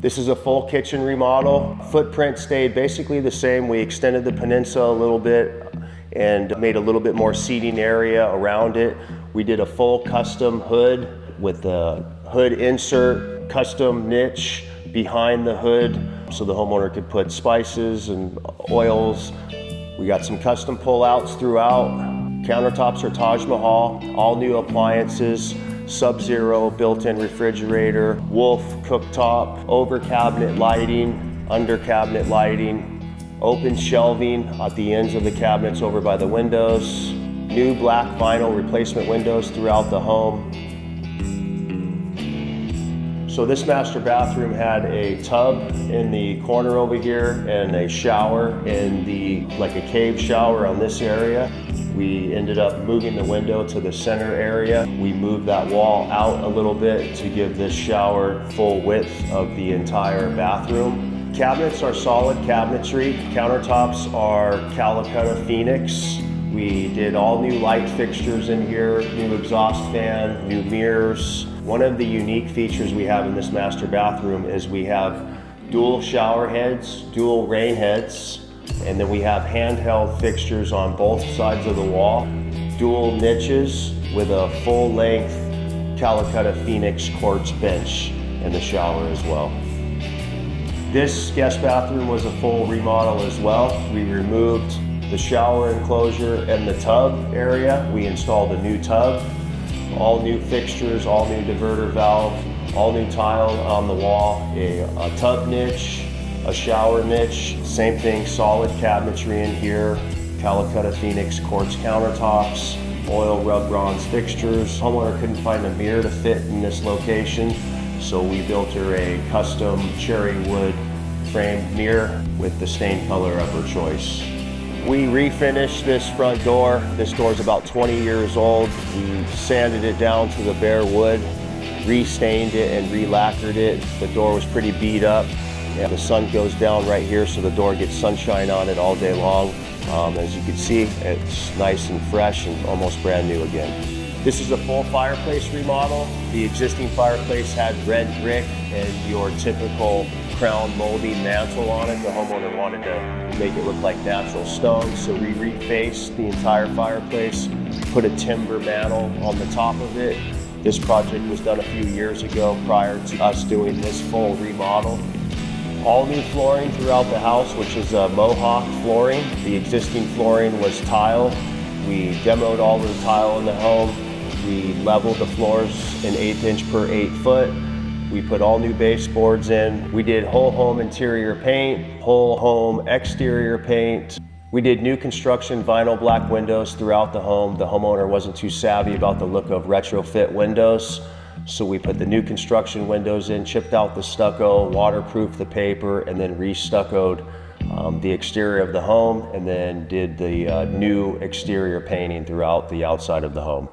This is a full kitchen remodel. Footprint stayed basically the same. We extended the peninsula a little bit and made a little bit more seating area around it. We did a full custom hood with the hood insert, custom niche behind the hood so the homeowner could put spices and oils. We got some custom pull-outs throughout. Countertops are Taj Mahal, all new appliances, Sub-Zero built-in refrigerator, Wolf cooktop, over cabinet lighting, under cabinet lighting, open shelving at the ends of the cabinets over by the windows, new black vinyl replacement windows throughout the home. So this master bathroom had a tub in the corner over here and a shower in like a cave shower on this area. We ended up moving the window to the center area. We moved that wall out a little bit to give this shower full width of the entire bathroom. Cabinets are solid cabinetry. Countertops are Calcutta Phoenix. We did all new light fixtures in here, new exhaust fan, new mirrors. One of the unique features we have in this master bathroom is we have dual shower heads, dual rain heads, and then we have handheld fixtures on both sides of the wall, dual niches with a full-length Calcutta Phoenix quartz bench in the shower as well. This guest bathroom was a full remodel as well. We removed the shower enclosure and the tub area. We installed a new tub, all new fixtures, all new diverter valve, all new tile on the wall, a tub niche, a shower niche, same thing, solid cabinetry in here, Calcutta Phoenix quartz countertops, oil rub bronze fixtures. Homeowner couldn't find a mirror to fit in this location, so we built her a custom cherry wood framed mirror with the stain color of her choice. We refinished this front door. This door is about 20 years old. We sanded it down to the bare wood, re-stained it and re-lacquered it. The door was pretty beat up. The sun goes down right here, so the door gets sunshine on it all day long. As you can see, it's nice and fresh and almost brand new again. This is a full fireplace remodel. The existing fireplace had red brick and your typical crown molding mantle on it. The homeowner wanted to make it look like natural stone, so we refaced the entire fireplace, put a timber mantle on the top of it. This project was done a few years ago prior to us doing this full remodel. All new flooring throughout the house, which is Mohawk flooring. The existing flooring was tile. We demoed all of the tile in the home. We leveled the floors an 1/8 inch per 8 foot. We put all new baseboards in. We did whole home interior paint, whole home exterior paint. We did new construction vinyl black windows throughout the home. The homeowner wasn't too savvy about the look of retrofit windows, so we put the new construction windows in, chipped out the stucco, waterproofed the paper, and then re-stuccoed the exterior of the home, and then did the new exterior painting throughout the outside of the home.